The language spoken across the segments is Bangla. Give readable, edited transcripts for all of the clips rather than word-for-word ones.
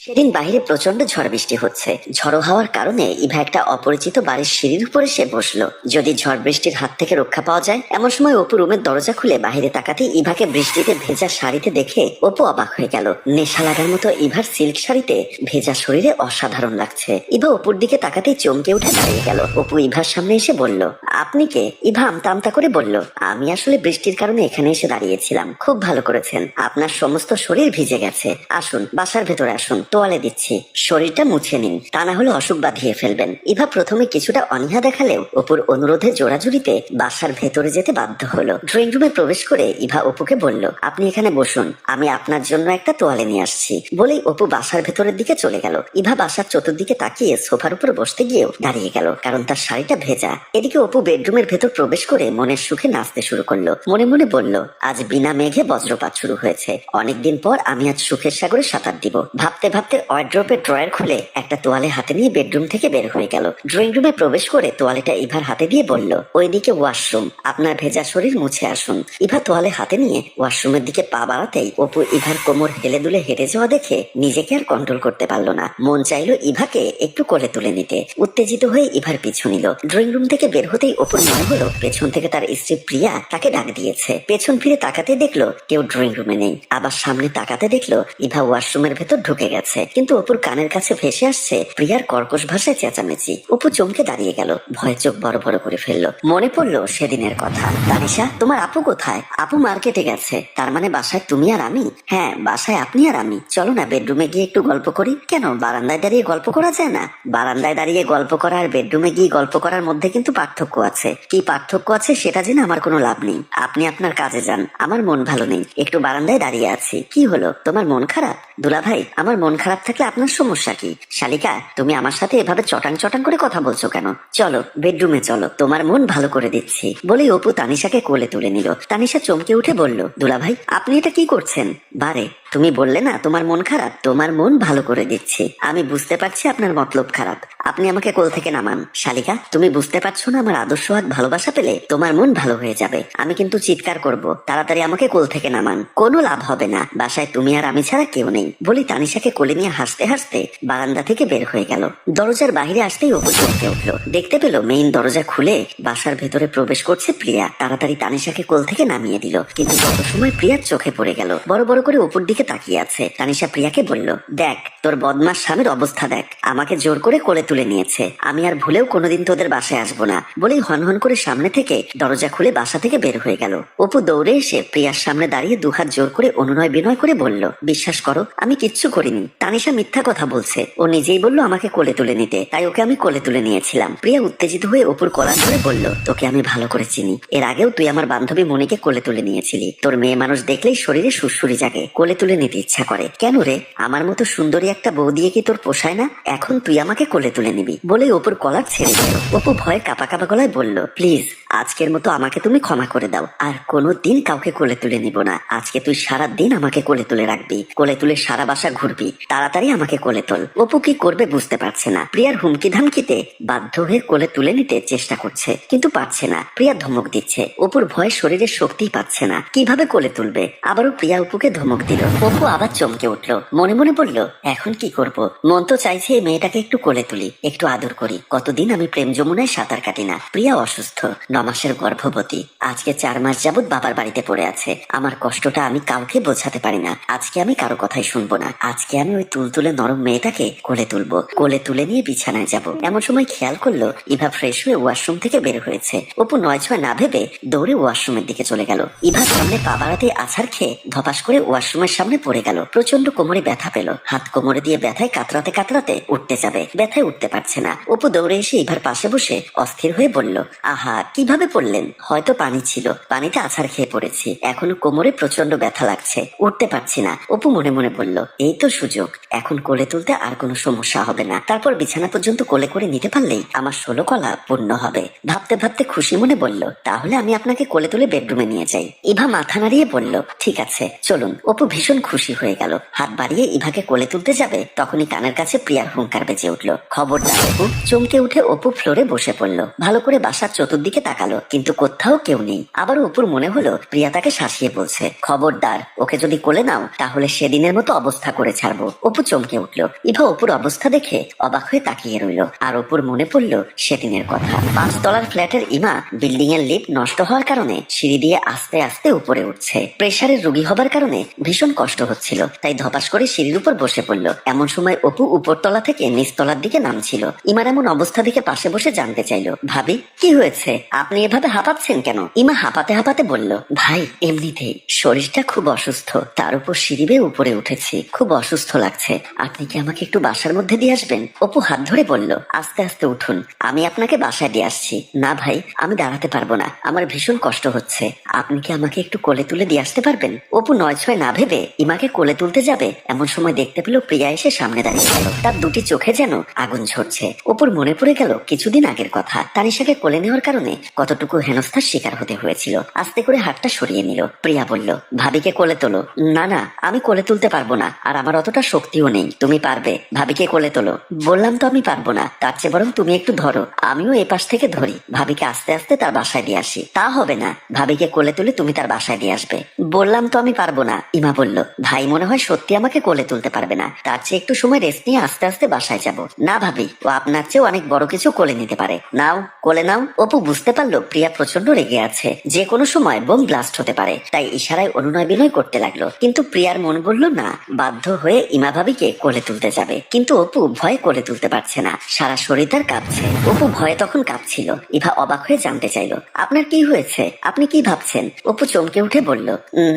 সেদিন বাইরে প্রচন্ড ঝড় বৃষ্টি হচ্ছে। ঝড়ো হাওয়ার কারণে ইভা একটা অপরিচিত বাড়ির সিঁড়ির উপরে সে বসলো। যদি ঝড় বৃষ্টির হাত থেকে রক্ষা পাওয়া যায়। এমন সময় অপু রুমের দরজা খুলে বাইরে তাকাতে ইভাকে বৃষ্টিতে ভেজা শাড়িতে দেখে অপু অবাক হয়ে গেল। নেশা লাগার মতো ইভার সিল্ক শাড়িতে ভেজা শরীরে অসাধারণ লাগছে। ইভা অপুর দিকে তাকাতেই চমকে উঠে দাঁড়িয়ে গেল। অপু ইভার সামনে এসে বলল, আপনি কে? ইভা আমতা আমতা করে বলল, আমি আসলে বৃষ্টির কারণে এখানে এসে দাঁড়িয়েছিলাম। খুব ভালো করেছেন, আপনার সমস্ত শরীর ভিজে গেছে। আসুন বাসার ভেতরে আসুন, তোয়ালে দিচ্ছি, শরীরটা মুছে নিন, তা না হলে অসুখ বাঁধিয়ে ফেলবেন। ইভা প্রথমে কিছুটা অনীহা দেখালেও অপুর অনুরোধে জোড়াজুড়িতে বাসার ভেতরে যেতে বাধ্য হলো। ড্রয়িং রুমে প্রবেশ করে ইভা অপুকে বলল, আপনি এখানে বসুন, আমি আপনার জন্য একটা তোয়ালে নিয়ে আসছি। বলেই অপু বাসার ভেতরের দিকে চলে গেল। ইভা বাসার চতুর্দিকে তাকিয়ে সোফার উপর বসতে গিয়েও দাঁড়িয়ে গেল, কারণ তার শাড়িটা ভেজা। এদিকে অপু বেডরুমের ভেতর প্রবেশ করে মনের সুখে নাচতে শুরু করলো। মনে মনে বলল, আজ বিনা মেঘে বজ্রপাত শুরু হয়েছে। অনেকদিন পর আমি আজ সুখের সাগরে সাঁতার দিব। ভাবতে ভাবতে ওয়ার্ড্রোবের ড্রয়ার খুলে একটা তোয়ালে হাতে নিয়ে বেডরুম থেকে বের হয়ে গেল। ড্রয়িং রুমে প্রবেশ করে তোয়ালেটা ইভার হাতে দিয়ে বলল, ওইদিকে ওয়াশরুম, আপনার ভেজা শরীর মুছে আসুন। ইভা তোয়ালে হাতে নিয়ে ওয়াশরুমের দিকে পা বাড়াতেই অপু ইভার কোমর হেলে দুলে হেঁটে যাওয়া দেখে নিজেকে আর কন্ট্রোল করতে পারলো না। মন চাইলো ইভাকে একটু কোলে তুলে নিতে। উত্তেজিত হয়ে ইভার পিছু নিল। ড্রয়িং রুম থেকে বের হতেই অপুর মনে হলো পেছন থেকে তার স্ত্রী প্রিয়া তাকে ডাক দিয়েছে। পেছন ফিরে তাকাতে দেখলো কেউ ড্রয়িং রুমে নেই। আবার সামনে তাকাতে দেখলো ইভা ওয়াশরুমের ভেতর ঢুকে গেছে। কিন্তু অপুর কানের কাছে ভেসে আসছে প্রিয়ার কর্কশ ভাষায় চেঁচামেচি। অপু চমকে দাঁড়িয়ে গেল, ভয় চোখ বড় বড় করে ফেললো। মনে পড়লো সেদিনের কথা। তানিশা, তোমার আপু কোথায়? আপু মার্কেটে গেছে। তার মানে বাসায় তুমি আর আমি? হ্যাঁ, বাসায় আপনি আর আমি। চলো না বেডরুমে গিয়ে একটু গল্প করি। কেন, বারান্দায় দাঁড়িয়ে গল্প করা যায় না? বারান্দায় দাঁড়িয়ে গল্প করা আর বেডরুমে গিয়ে গল্প করার মধ্যে কিন্তু পার্থক্য আছে। কি পার্থক্য আছে সেটা জেনে আমার কোনো লাভ নেই। আপনি আপনার কাজে যান, আমার মন ভালো নেই, একটু বারান্দায় দাঁড়িয়ে আছি। কি হলো, তোমার মন খারাপ? দুলা ভাই, আমার মন খারাপ থাকলে আপনার সমস্যা কি? শালিকা, তুমি আমার সাথে এভাবে চটাং চটাং করে কথা বলছো কেন? চলো বেডরুমে চলো, তোমার মন ভালো করে দিচ্ছি। বলেই অপু তানিশাকে কোলে তুলে নিল। তানিশা চমকে উঠে বলল, দুলা ভাই, আপনি এটা কি করছেন? বারে, তুমি বললে না তোমার মন খারাপ, তোমার মন ভালো করে দিচ্ছি। আমি বুঝতে পারছি আপনার মতলব খারাপ। আপনি আমাকে কোল থেকে নামান। শালিকা, তুমি বুঝতে পারছো না আমার আদর্শ হাত ভালোবাসা পেলে তোমার মন ভালো হয়ে যাবে। আমি কিন্তু চিৎকার করব, তাড়াতাড়ি আমাকে কোল থেকে নামান। কোনো লাভ হবে না, বাসায় তুমি আর আমি ছাড়া কেউ নেই। বলি তানিশাকে কোলে নিয়ে হাসতে হাসতে বারান্দা থেকে বের হয়ে গেল। দরজার বাহিরে আসতেই অপু চমকে উঠলো। দেখতে পেল মেইন দরজা খুলে বাসার ভেতরে প্রবেশ করছে প্রিয়া। তাড়াতাড়ি তানিশাকে কোল থেকে নামিয়ে দিল। কিন্তু তত সময় প্রিয়ার চোখে পড়ে গেল। বড় বড় করে অপুর দিকে তাকিয়ে আছে। তানিশা প্রিয়াকে বলল, দেখ তোর বদমাস স্বামীর অবস্থা দেখ, আমাকে জোর করে কোলে তুলে নিয়েছে। আমি আর ভুলেও কোনোদিন তোদের বাসায় আসবো না। বলেই হনহন করে সামনে থেকে দরজা খুলে বাসা থেকে বের হয়ে গেল। অপু দৌড়ে এসে প্রিয়ার সামনে দাঁড়িয়ে দুহাত জোর করে অনুনয় বিনয় করে বলল, বিশ্বাস করো আমি কিচ্ছু করিনি। তানিশা মিথ্যা কথা বলছে, ও নিজেই বলল আমাকে কোলে তুলে নিতে, তাই ওকে আমি কোলে তুলে নিয়েছিলাম। প্রিয়া উত্তেজিত হয়ে অপুর কলার ধরে বলল, তোকে আমি ভালো করে চিনি। এর আগেও তুই আমার বান্ধবী মনিকে কোলে তুলে নিয়েছিলি। তোর মেয়ে মানুষ দেখলেই শরীরে সুরসুরি জাগে, কোলে তুলে নিতে ইচ্ছা করে। কেন রে, আমার মতো সুন্দরী একটা বউ দিয়ে কি তোর পোষায় না? এখন তুই আমাকে কোলে তুলে নিবি। বলে অপুর কলার ছেড়ে দিল। অপু ভয়ে কাঁপা কাঁপা গলায় বলল, প্লিজ আজকের মতো আমাকে তুমি ক্ষমা করে দাও। আর কোনোদিন কাউকে কোলে তুলে নিব না। আজকে তুই সারা দিন আমাকে কোলে তুলে রাখবি, কোলে তুলে সারা বাসা ঘুরবি। তাড়াতাড়ি আমাকে কোলে তোল। অপু কি করবে বুঝতে পারছে না। প্রিয়ার হুমকি ধামকিতে বাধ্য হয়ে কোলে তুলে নিতে চেষ্টা করছে, কিন্তু পারছে না। প্রিয়া ধমক দিচ্ছে। অপুর ভয়ে শরীরের শক্তি পাচ্ছে না, কিভাবে কোলে তুলবে। আবারও প্রিয়া অপুকে ধমক দিল। অপু আবার চমকে উঠলো। মনে মনে বলল, এখন কি করব? মন তো চাইছে এই মেয়েটাকে একটু কোলে তুলি, একটু আদর করি। কতদিন আমি প্রেম যমুনায় সাঁতার কাটি না। প্রিয়া অসুস্থ, 9 মাসের গর্ভবতী। আজকে 4 মাস যাবৎ বাবার বাড়িতে পড়ে আছে। আমার কষ্টটা আমি কাউকে বোঝাতে পারি না। আজকে আমি কারো কথাই শুনবো না। আজকে আমি ওই তুলতুলে নরম মেয়েটাকে কোলে তুলবো, কোলে তুলে নিয়ে বিছানায় যাব। এমন সময় খেয়াল করলো ইভা ফ্রেশ হয়ে ওয়াশরুম থেকে বের হয়েছে। অপু 9-6 না ভেবে দৌড়ে ওয়াশরুমের দিকে চলে গেল। ইভার সামনে পা বাড়াতে আছাড় খেয়ে ধপাস করে ওয়াশরুমের সামনে পড়ে গেল। প্রচন্ড কোমরে ব্যথা পেল। হাত কোমরে দিয়ে ব্যথায় কাতরাতে কাতরাতে উঠতে যাবে, ব্যথায় উঠতে পারছে না। অপু দৌড়ে এসে ইভার পাশে বসে অস্থির হয়ে বলল, আহা, কিভাবে পড়লেন? হয়তো পানি ছিল, পানিতে আছাড় খেয়ে পড়েছি। এখনো কোমরে প্রচন্ড ব্যথা লাগছে, উঠতে পারছি না। অপু মনে মনে বলল, এই তো সুযোগ, এখন কোলে তুলতে আর কোনো সমস্যা হবে না। তারপর বিছানা পর্যন্ত কোলে করে নিতে পারলেই আমার 16 কলা পূর্ণ হবে। ভাবতে ভাবতে খুশি মনে বলল, তাহলে আমি আপনাকে কোলে তুলে বেডরুমে নিয়ে যাই। ইভা মাথা নাড়িয়ে বলল, ঠিক আছে চলুন। অপু ভীষণ খুশি হয়ে গেল। হাত বাড়িয়ে ইভাকে কোলে তুলতে যাবে তখনই কানের কাছে প্রিয়ার হুঙ্কার বেজে উঠলো, খবরদার অপু। চমকে উঠে অপু ফ্লোরে বসে পড়লো, ভালো করে বাসার চতুর্দিকে তাকালো, কিন্তু কোথাও কেউ নেই। আবার অপুর মনে হলো প্রিয়া তাকে শাসিয়ে বলছে, খবরদার, ওকে যদি কোলে নাও তাহলে সেদিনের মতো অবস্থা করে ছাড়বো। অপু চমকে উঠলো। ইভা অপুর অবস্থা দেখে অবাক হয়ে তাকিয়ে রইলো, আর অপুর মনে পড়লো সেদিনের কথা। 5 তলার ফ্ল্যাটের ইমা বিল্ডিং এর লিফট নষ্ট হওয়ার কারণে সিঁড়ি দিয়ে আস্তে আস্তে উপরে উঠছে। প্রেসারের রোগী হবার কারণে ভীষণ কষ্ট হচ্ছিল, তাই ধপাস করে সিঁড়ির উপর বসে পড়লো। এমন সময় অপু উপরতলা থেকে নিচতলার দিকে নামছিল। ইমার এমন অবস্থা দেখে পাশে বসে জানতে চাইলো, ভাবি কি হয়েছে, আপনি এভাবে হাঁপাচ্ছেন কেন? ইমা হাঁপাতে হাঁপাতে বলল, ভাই এমনিতেই শরীরটা খুব অসুস্থ, তার উপর সিঁড়ি বেয়ে উপরে উঠেছি, খুব অসুস্থ লাগছে, আপনি কি আমাকে একটু বাসার মধ্যে দিয়ে আসবেন? অপু হাত ধরে বলল, আস্তে আস্তে উঠুন, আমি আপনাকে বাসায় দিয়ে আসছি। না ভাই, আমি দাঁড়াতে পারবো না, আমার ভীষণ কষ্ট হচ্ছে, আপনি কি আমাকে একটু কোলে তুলে দিয়ে আসতে পারবেন? অপু নয় ছয় না ভেবে ইমাকে কোলে তুলতে যাবে, এমন সময় দেখতে পেল প্রিয়া এসে সামনে দাঁড়িয়ে গেল। তার দুটি চোখে যেন আগুন ঝরছে। অপুর মনে পড়ে গেল কিছুদিন আগের কথা, তানিশাকে কোলে নেওয়ার কারণে কতটুকু হেনস্থার শিকার হতে হয়েছিল। আস্তে করে হাতটা সরিয়ে নিল। প্রিয়া বলল, ভাবিকে কোলে তোলো। না না, আমি কোলে তুলতে পারবো না, আর আমার অতটা শক্তিও নেই। তুমি পারবে, ভাবিকে কোলে তোলো। বললাম তো আমি পারবো না, তার চেয়ে বরং তুমি একটু ধরো, আমিও এ পাশ থেকে ধরি, ভাবিকে আস্তে আস্তে তার বাসায় দিয়ে আসি। তা হবে না, ভাবিকে কোলে তুলে তুমি তার বাসায় দিয়ে আসবে। বললাম তো আমি পারবো না। ইমা বলল, ভাই মনে হয় সত্যি আমাকে কোলে তুলতে পারবে না, তার চেয়ে একটু সময় রেস্ট নিয়ে আস্তে আস্তে বাসায় যাব। না ভাবি, ও আপনার চেয়েও অনেক বড় কিছু কোলে নিতে পারে, নাও কোলে নাও। অপু বুঝতে পারলো প্রিয়া প্রচন্ড রেগে আছে, যে কোনো সময় বোম ব্লাস্ট হতে পারে, তাই ইশারায় অনুনয় বিনয় করতে লাগলো। কিন্তু প্রিয়ার মন বলল না, বাধ্য হয়ে ইমা ভাবিকে কোলে তুলতে যাবে। কিন্তু অপু ভয়ে কোলে তুলতে পারছে না, সারা শরীর তার কাঁপছে। অপু ভয়ে তখন কাঁপছিল। ইভা অবাক হয়ে জানতে চাইলো, আপনার কি হয়েছে, আপনি কি ভাবছেন? অপু চমকে উঠে বলল,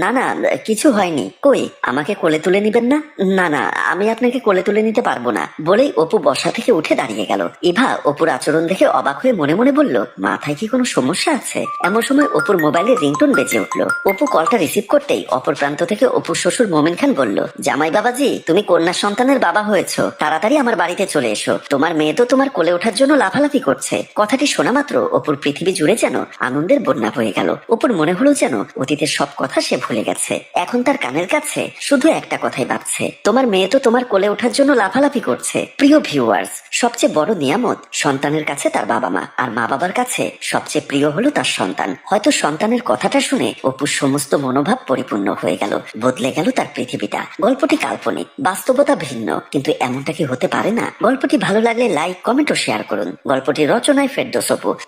না না, কিছু হয়নি। কই, আমাকে কোলে তুলে নিবেন না? না না, আমি আপনাকে কোলে তুলে নিতে পারবো না। বলেই অপু বসা থেকে উঠে দাঁড়িয়ে গেল। ইভা অপুর আচরণ দেখে অবাক হয়ে মনে মনে বলল, মাথায় কি কোনো সমস্যা আছে? এমন সময় অপুর মোবাইলে রিংটোন বেজে উঠলো। অপু কলটা রিসিভ করতেই অপর প্রান্ত থেকে অপুর শ্বশুর মোমিন খান বলল, জামাই বাবাজি, তুমি কন্যা সন্তানের বাবা হয়েছো, তাড়াতাড়ি আমার বাড়িতে চলে এসো, তোমার মেয়ে তো তোমার কোলে ওঠার জন্য লাফালাফি করছে। কথাটি শোনা মাত্র অপুর পৃথিবী জুড়ে যেন আনন্দের বন্যা হয়ে গেল। অপুর মনে হলো যেন অতীতের সব কথা সে ভুলে গেছে, এখন তার কানের কাছে শুধু একটা কথাই ভাবছে, তোমার মেয়ে তো তোমার কোলে ওঠার জন্য লাফালাফি করছে। প্রিয় ভিউয়ার্স, সবচেয়ে বড় নিয়ামত সন্তানের কাছে তার বাবা মা, আর মা বাবার কাছে সবচেয়ে প্রিয় হলো তার সন্তান। হয়তো সন্তানের কথাটা শুনে অপুর সমস্ত মনোভাব পরিপূর্ণ হয়ে গেল, বদলে গেল তার পৃথিবীটা। গল্পটি কাল্পনিক, বাস্তবতা ভিন্ন, কিন্তু এমনটা কি হতে পারে না? গল্পটি ভালো লাগলে লাইক, কমেন্ট ও শেয়ার করুন। গল্পটি রচনায় ফেরদৌস অপু।